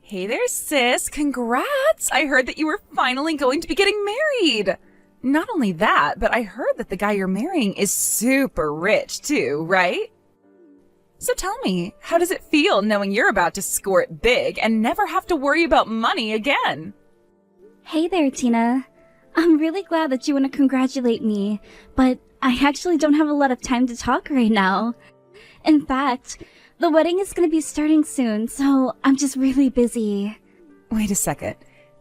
Hey there, sis. Congrats! I heard that you were finally going to be getting married. Not only that, but I heard that the guy you're marrying is super rich too, right? So tell me, how does it feel knowing you're about to score it big and never have to worry about money again? Hey there, Tina. I'm really glad that you want to congratulate me, but I actually don't have a lot of time to talk right now. In fact, the wedding is going to be starting soon, so I'm just really busy. Wait a second.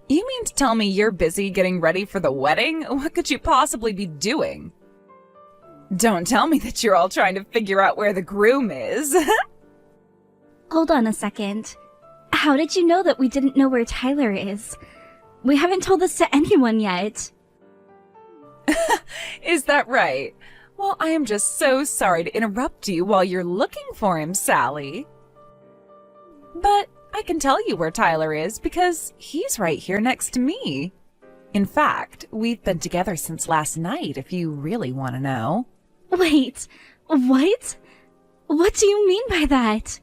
You mean to tell me you're busy getting ready for the wedding? What could you possibly be doing? Don't tell me that you're all trying to figure out where the groom is. Hold on a second. How did you know that we didn't know where Tyler is? We haven't told this to anyone yet. Is that right? Well, I am just so sorry to interrupt you while you're looking for him, Sally. But I can tell you where Tyler is because he's right here next to me. In fact, we've been together since last night, if you really want to know. Wait, what? What do you mean by that?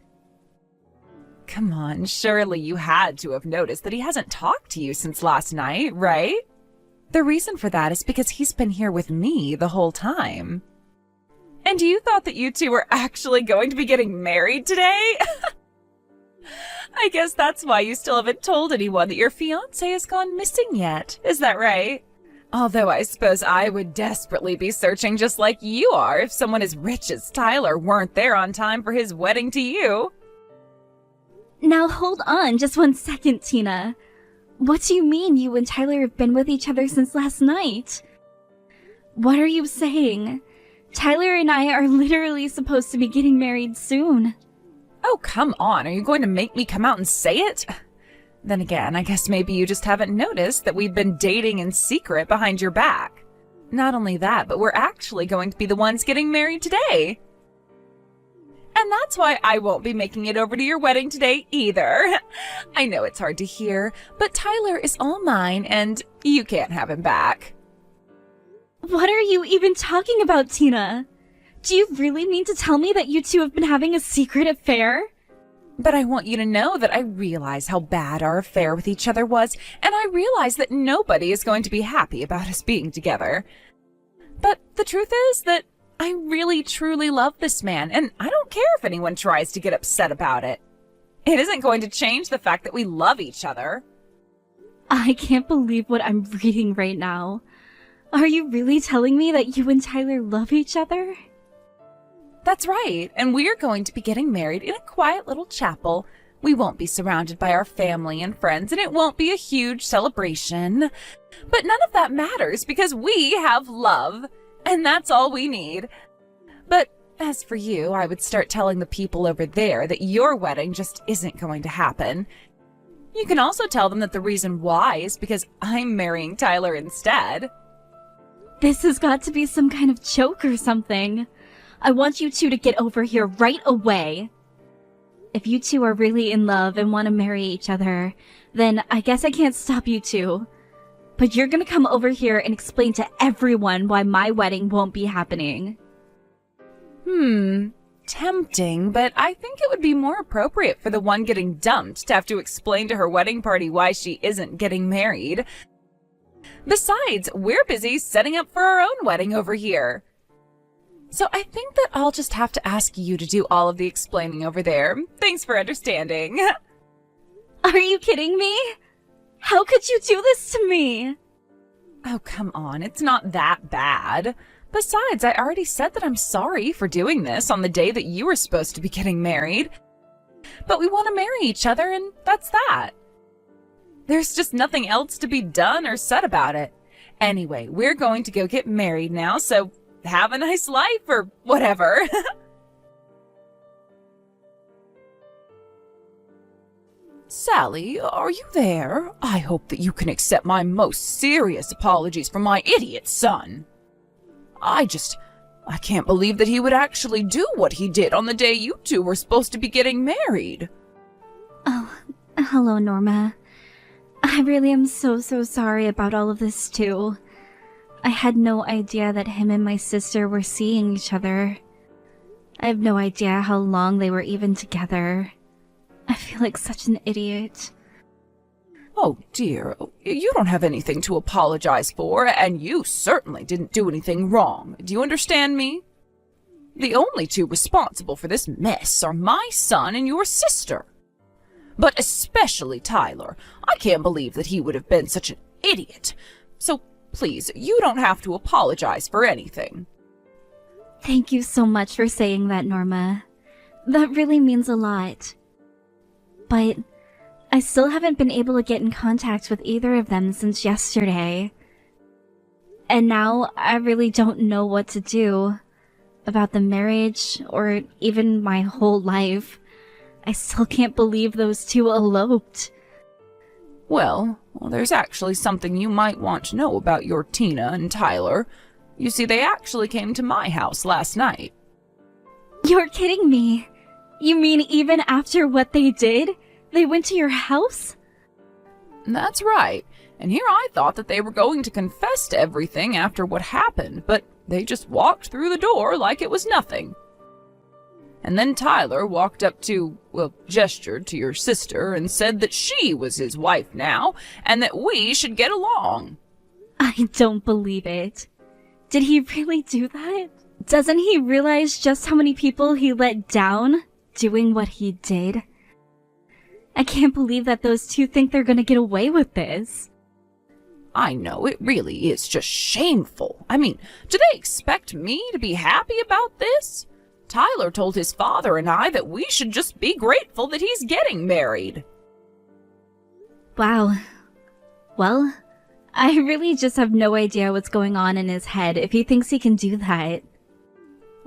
Come on, surely you had to have noticed that he hasn't talked to you since last night, right? The reason for that is because he's been here with me the whole time. And you thought that you two were actually going to be getting married today? I guess that's why you still haven't told anyone that your fiancé has gone missing yet. Is that right? Although I suppose I would desperately be searching just like you are if someone as rich as Tyler weren't there on time for his wedding to you. Now hold on just 1 second, Tina. What do you mean you and Tyler have been with each other since last night? What are you saying? Tyler and I are literally supposed to be getting married soon. Oh, come on. Are you going to make me come out and say it? Then again, I guess maybe you just haven't noticed that we've been dating in secret behind your back. Not only that, but we're actually going to be the ones getting married today. And that's why I won't be making it over to your wedding today either. I know it's hard to hear, but Tyler is all mine and you can't have him back. What are you even talking about, Tina? Do you really mean to tell me that you two have been having a secret affair? But I want you to know that I realize how bad our affair with each other was, and I realize that nobody is going to be happy about us being together. But the truth is that I really truly love this man, and I don't care if anyone tries to get upset about it. It isn't going to change the fact that we love each other. I can't believe what I'm reading right now. Are you really telling me that you and Tyler love each other? That's right, and we're going to be getting married in a quiet little chapel. We won't be surrounded by our family and friends, and it won't be a huge celebration. But none of that matters because we have love, and that's all we need. But as for you, I would start telling the people over there that your wedding just isn't going to happen. You can also tell them that the reason why is because I'm marrying Tyler instead. This has got to be some kind of joke or something. I want you two to get over here right away. If you two are really in love and want to marry each other, then I guess I can't stop you two. But you're gonna come over here and explain to everyone why my wedding won't be happening. Tempting, but I think it would be more appropriate for the one getting dumped to have to explain to her wedding party why she isn't getting married. Besides, we're busy setting up for our own wedding over here. So I think that I'll just have to ask you to do all of the explaining over there. Thanks for understanding. Are you kidding me? How could you do this to me? Oh, come on. It's not that bad. Besides, I already said that I'm sorry for doing this on the day that you were supposed to be getting married. But we want to marry each other, and that's that. There's just nothing else to be done or said about it. Anyway, we're going to go get married now, so have a nice life or whatever. Sally, are you there? I hope that you can accept my most serious apologies for my idiot son. I can't believe that he would actually do what he did on the day you two were supposed to be getting married. Oh, hello, Norma. I really am so sorry about all of this, too. I had no idea that him and my sister were seeing each other. I have no idea how long they were even together. I feel like such an idiot. Oh dear, you don't have anything to apologize for, and you certainly didn't do anything wrong. Do you understand me? The only two responsible for this mess are my son and your sister. But especially Tyler. I can't believe that he would have been such an idiot. So please, you don't have to apologize for anything. Thank you so much for saying that, Norma. That really means a lot. But I still haven't been able to get in contact with either of them since yesterday. And now I really don't know what to do about the marriage or even my whole life. I still can't believe those two eloped. Well, there's actually something you might want to know about your Tina and Tyler. You see, they actually came to my house last night. You're kidding me. You mean even after what they did, they went to your house? That's right. And here I thought that they were going to confess to everything after what happened, but they just walked through the door like it was nothing. And then Tyler walked up to, gestured to your sister and said that she was his wife now, and that we should get along. I don't believe it. Did he really do that? Doesn't he realize just how many people he let down doing what he did? I can't believe that those two think they're gonna get away with this. I know, it really is just shameful. I mean, do they expect me to be happy about this? Tyler told his father and I that we should just be grateful that he's getting married. Wow. Well, I really just have no idea what's going on in his head if he thinks he can do that.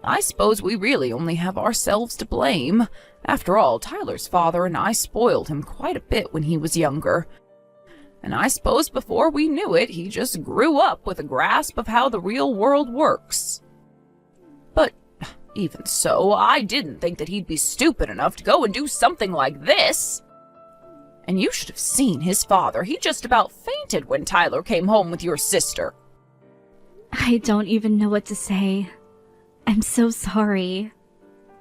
I suppose we really only have ourselves to blame. After all, Tyler's father and I spoiled him quite a bit when he was younger. And I suppose before we knew it, he just grew up with a grasp of how the real world works. But even so, I didn't think that he'd be stupid enough to go and do something like this. And you should have seen his father. He just about fainted when Tyler came home with your sister. I don't even know what to say. I'm so sorry.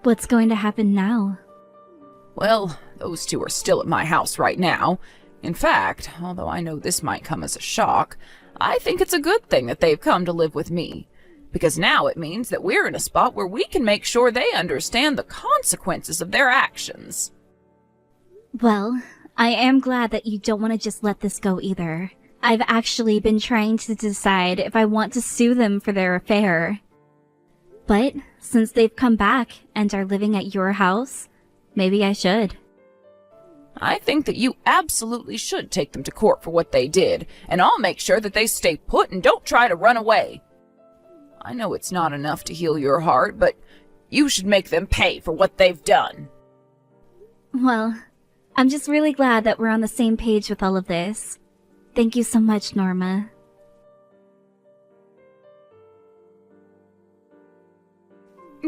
What's going to happen now? Well, those two are still at my house right now. In fact, although I know this might come as a shock, I think it's a good thing that they've come to live with me. Because now it means that we're in a spot where we can make sure they understand the consequences of their actions. Well, I am glad that you don't want to just let this go either. I've actually been trying to decide if I want to sue them for their affair. But since they've come back and are living at your house, maybe I should. I think that you absolutely should take them to court for what they did, and I'll make sure that they stay put and don't try to run away. I know it's not enough to heal your heart, but you should make them pay for what they've done. Well, I'm just really glad that we're on the same page with all of this. Thank you so much, Norma.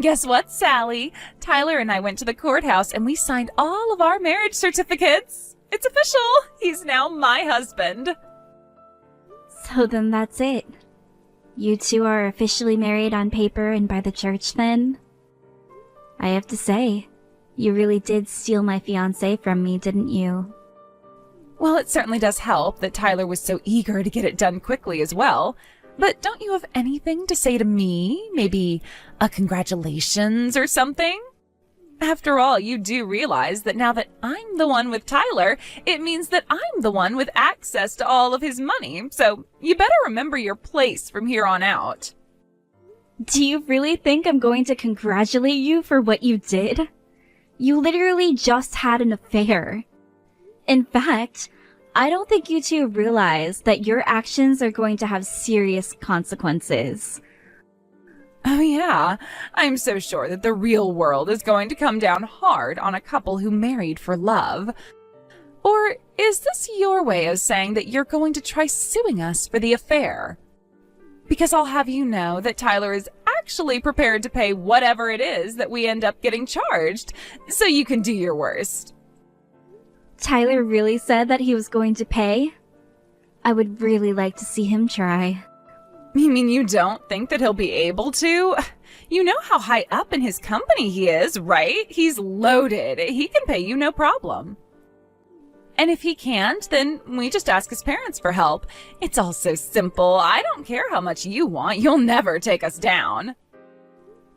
Guess what, Sally? Tyler and I went to the courthouse and we signed all of our marriage certificates. It's official. He's now my husband. So then that's it. You two are officially married on paper and by the church then? I have to say, you really did steal my fiancé from me, didn't you? Well, it certainly does help that Tyler was so eager to get it done quickly as well. But don't you have anything to say to me? Maybe a congratulations or something? After all, you do realize that now that I'm the one with Tyler, it means that I'm the one with access to all of his money. So you better remember your place from here on out. Do you really think I'm going to congratulate you for what you did? You literally just had an affair. In fact, I don't think you two realize that your actions are going to have serious consequences. Oh yeah, I'm so sure that the real world is going to come down hard on a couple who married for love. Or is this your way of saying that you're going to try suing us for the affair? Because I'll have you know that Tyler is actually prepared to pay whatever it is that we end up getting charged, so you can do your worst. Tyler really said that he was going to pay? I would really like to see him try. You mean you don't think that he'll be able to? You know how high up in his company he is, right? He's loaded. He can pay you no problem. And if he can't, then we just ask his parents for help. It's all so simple. I don't care how much you want. You'll never take us down.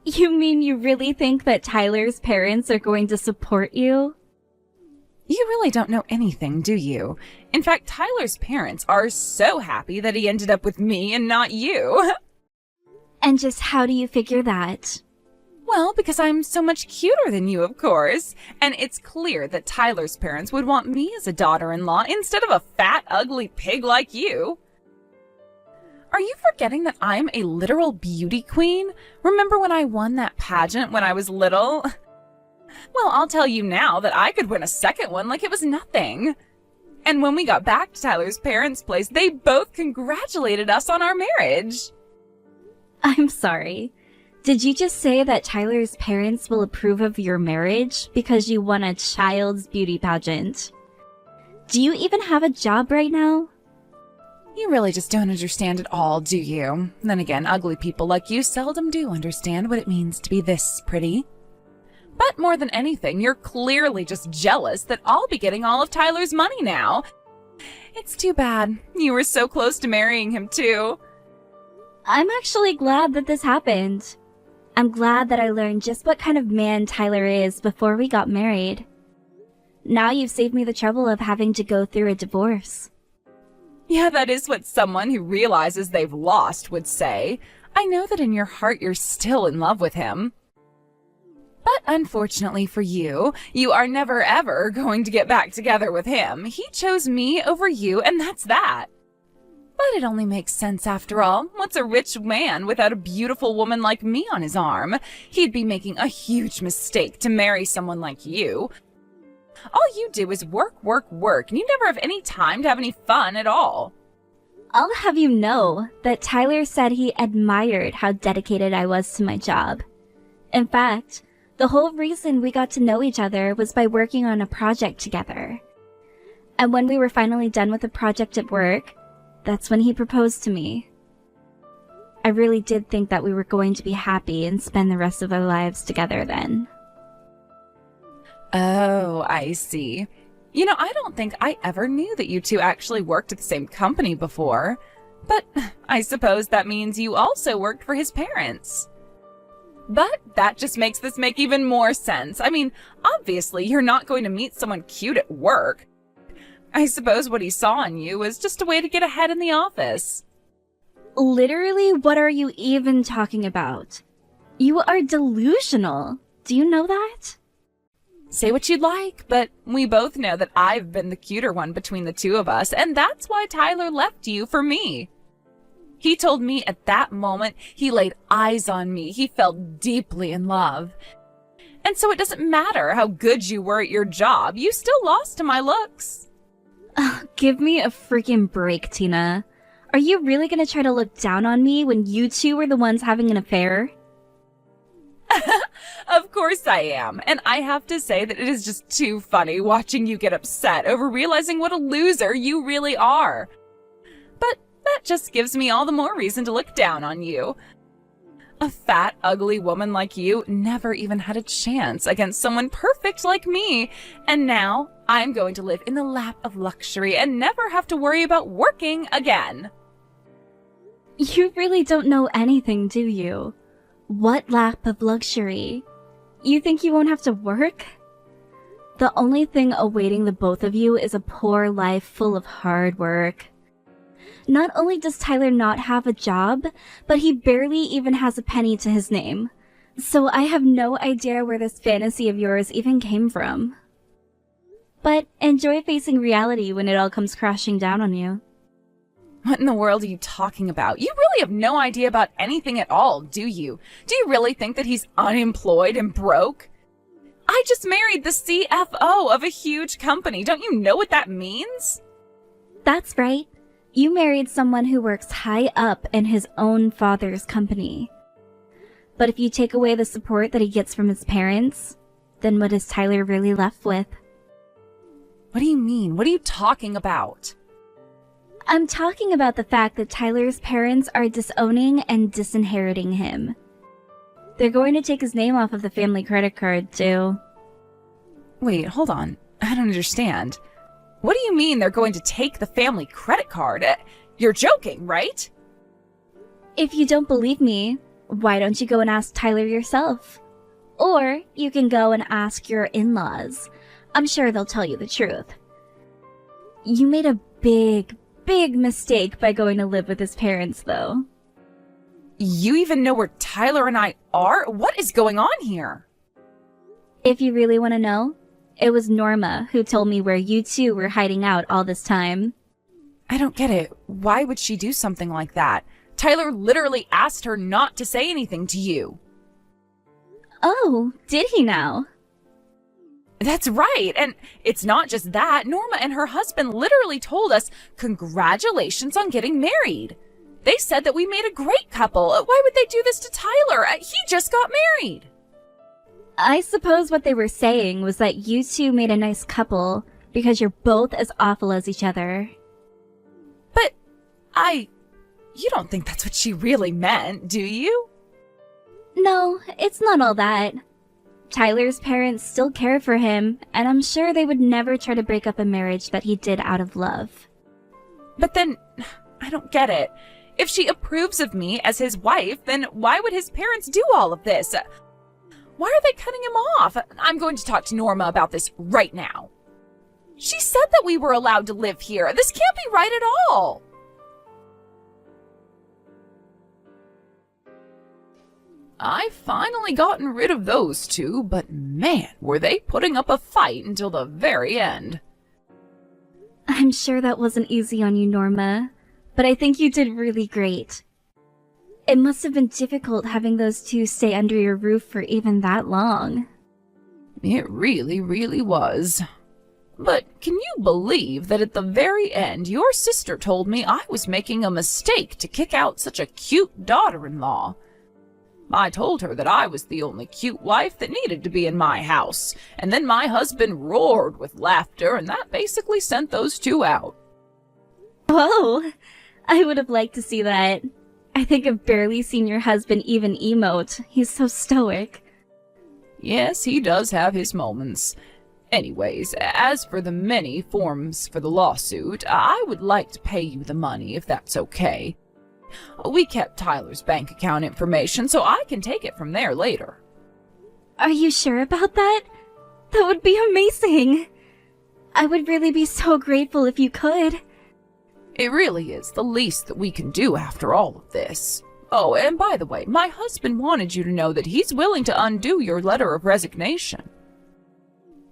You mean you really think that Tyler's parents are going to support you? You really don't know anything, do you? In fact, Tyler's parents are so happy that he ended up with me and not you. And just how do you figure that? Well, because I'm so much cuter than you, of course. And it's clear that Tyler's parents would want me as a daughter-in-law instead of a fat, ugly pig like you. Are you forgetting that I'm a literal beauty queen? Remember when I won that pageant when I was little? Well, I'll tell you now that I could win a second one like it was nothing. And when we got back to Tyler's parents' place, they both congratulated us on our marriage. I'm sorry. Did you just say that Tyler's parents will approve of your marriage because you won a child's beauty pageant? Do you even have a job right now? You really just don't understand at all, do you? Then again, ugly people like you seldom do understand what it means to be this pretty. But more than anything, you're clearly just jealous that I'll be getting all of Tyler's money now. It's too bad. You were so close to marrying him, too. I'm actually glad that this happened. I'm glad that I learned just what kind of man Tyler is before we got married. Now you've saved me the trouble of having to go through a divorce. Yeah, that is what someone who realizes they've lost would say. I know that in your heart you're still in love with him. But unfortunately for you, you are never ever going to get back together with him. He chose me over you, and that's that. But it only makes sense after all. What's a rich man without a beautiful woman like me on his arm? He'd be making a huge mistake to marry someone like you. All you do is work, work, work, and you never have any time to have any fun at all. I'll have you know that Tyler said he admired how dedicated I was to my job. In fact, the whole reason we got to know each other was by working on a project together. And when we were finally done with the project at work, that's when he proposed to me. I really did think that we were going to be happy and spend the rest of our lives together then. Oh, I see. You know, I don't think I ever knew that you two actually worked at the same company before. But I suppose that means you also worked for his parents. But that just makes this make even more sense. I mean, obviously, you're not going to meet someone cute at work. I suppose what he saw in you was just a way to get ahead in the office. Literally, what are you even talking about? You are delusional. Do you know that? Say what you'd like, but we both know that I've been the cuter one between the two of us, and that's why Tyler left you for me. He told me at that moment he laid eyes on me. He fell deeply in love. And so it doesn't matter how good you were at your job, you still lost to my looks. Give me a freaking break, Tina. Are you really gonna try to look down on me when you two were the ones having an affair? Of course I am, and I have to say that it is just too funny watching you get upset over realizing what a loser you really are. But that just gives me all the more reason to look down on you. A fat, ugly woman like you never even had a chance against someone perfect like me, and now I'm going to live in the lap of luxury and never have to worry about working again. You really don't know anything, do you? What lap of luxury? You think you won't have to work? The only thing awaiting the both of you is a poor life full of hard work. Not only does Tyler not have a job, but he barely even has a penny to his name. So I have no idea where this fantasy of yours even came from. But enjoy facing reality when it all comes crashing down on you. What in the world are you talking about? You really have no idea about anything at all, do you? Do you really think that he's unemployed and broke? I just married the CFO of a huge company. Don't you know what that means? That's right. You married someone who works high up in his own father's company. But if you take away the support that he gets from his parents, then what is Tyler really left with? What do you mean? What are you talking about? I'm talking about the fact that Tyler's parents are disowning and disinheriting him. They're going to take his name off of the family credit card, too. Wait, hold on. I don't understand. What do you mean they're going to take the family credit card? You're joking, right? If you don't believe me, why don't you go and ask Tyler yourself? Or you can go and ask your in-laws. I'm sure they'll tell you the truth. You made a big mistake by going to live with his parents, though. You even know where Tyler and I are? What is going on here? If you really want to know, it was Norma who told me where you two were hiding out all this time. I don't get it. Why would she do something like that? Tyler literally asked her not to say anything to you. Oh, did he now? That's right. And it's not just that. Norma and her husband literally told us, congratulations on getting married. They said that we made a great couple. Why would they do this to Tyler? He just got married. I suppose what they were saying was that you two made a nice couple because you're both as awful as each other. But you don't think that's what she really meant, do you? No, it's not all that. Tyler's parents still care for him, and I'm sure they would never try to break up a marriage that he did out of love. But then, I don't get it. If she approves of me as his wife, then why would his parents do all of this? Why are they cutting him off? I'm going to talk to Norma about this right now. She said that we were allowed to live here. This can't be right at all. I've finally gotten rid of those two, but man, were they putting up a fight until the very end. I'm sure that wasn't easy on you, Norma, but I think you did really great. It must have been difficult having those two stay under your roof for even that long. It really, really was. But can you believe that at the very end, your sister told me I was making a mistake to kick out such a cute daughter-in-law? I told her that I was the only cute wife that needed to be in my house, and then my husband roared with laughter, and that basically sent those two out. Whoa! I would have liked to see that. I think I've barely seen your husband even emote. He's so stoic. Yes, he does have his moments. Anyways, as for the many forms for the lawsuit, I would like to pay you the money if that's okay. We kept Tyler's bank account information, so I can take it from there later. Are you sure about that? That would be amazing! I would really be so grateful if you could. It really is the least that we can do after all of this. Oh, and by the way, my husband wanted you to know that he's willing to undo your letter of resignation.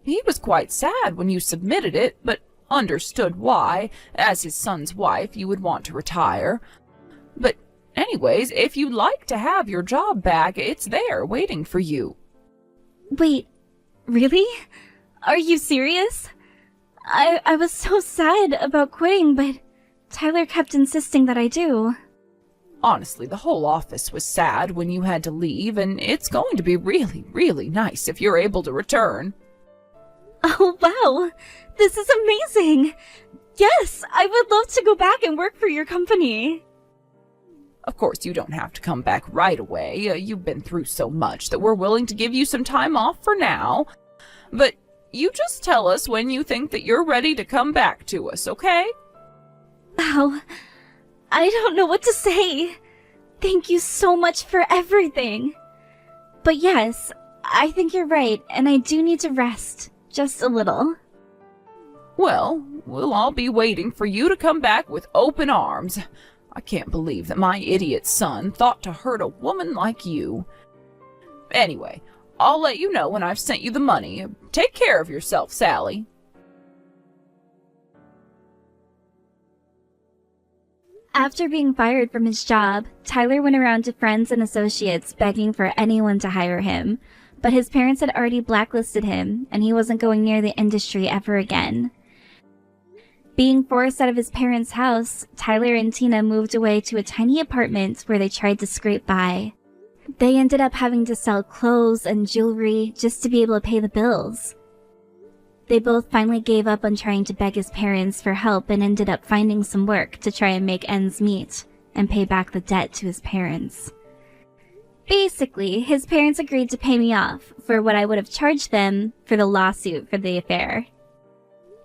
He was quite sad when you submitted it, but understood why, as his son's wife, you would want to retire. But anyways, if you'd like to have your job back, it's there waiting for you. Wait, really? Are you serious? I was so sad about quitting, but Tyler kept insisting that I do. Honestly, the whole office was sad when you had to leave, and it's going to be really, really nice if you're able to return. Oh, wow! This is amazing! Yes, I would love to go back and work for your company. Of course, you don't have to come back right away. You've been through so much that we're willing to give you some time off for now. But you just tell us when you think that you're ready to come back to us, okay? Wow, I don't know what to say. Thank you so much for everything. But yes, I think you're right, and I do need to rest. Just a little. Well, we'll all be waiting for you to come back with open arms. I can't believe that my idiot son thought to hurt a woman like you. Anyway, I'll let you know when I've sent you the money. Take care of yourself, Sally. After being fired from his job, Tyler went around to friends and associates begging for anyone to hire him, but his parents had already blacklisted him, and he wasn't going near the industry ever again. Being forced out of his parents' house, Tyler and Tina moved away to a tiny apartment where they tried to scrape by. They ended up having to sell clothes and jewelry just to be able to pay the bills. They both finally gave up on trying to beg his parents for help and ended up finding some work to try and make ends meet and pay back the debt to his parents. Basically, his parents agreed to pay me off for what I would have charged them for the lawsuit for the affair.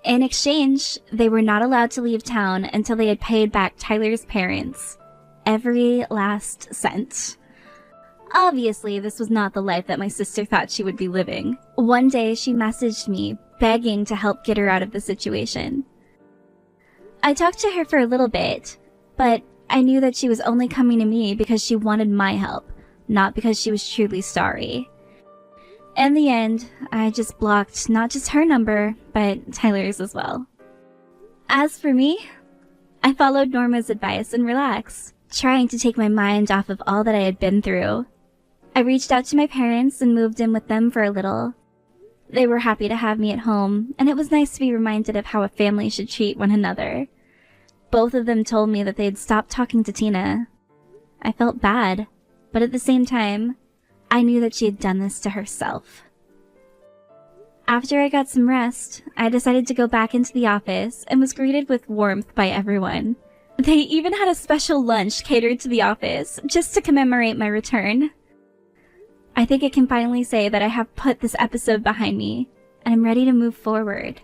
In exchange, they were not allowed to leave town until they had paid back Tyler's parents. Every last cent. Obviously, this was not the life that my sister thought she would be living. One day, she messaged me, begging to help get her out of the situation. I talked to her for a little bit, but I knew that she was only coming to me because she wanted my help, not because she was truly sorry. In the end, I just blocked not just her number, but Tyler's as well. As for me, I followed Norma's advice and relaxed, trying to take my mind off of all that I had been through. I reached out to my parents and moved in with them for a little. They were happy to have me at home, and it was nice to be reminded of how a family should treat one another. Both of them told me that they had stopped talking to Tina. I felt bad, but at the same time, I knew that she had done this to herself. After I got some rest, I decided to go back into the office and was greeted with warmth by everyone. They even had a special lunch catered to the office just to commemorate my return. I think I can finally say that I have put this episode behind me, and I'm ready to move forward.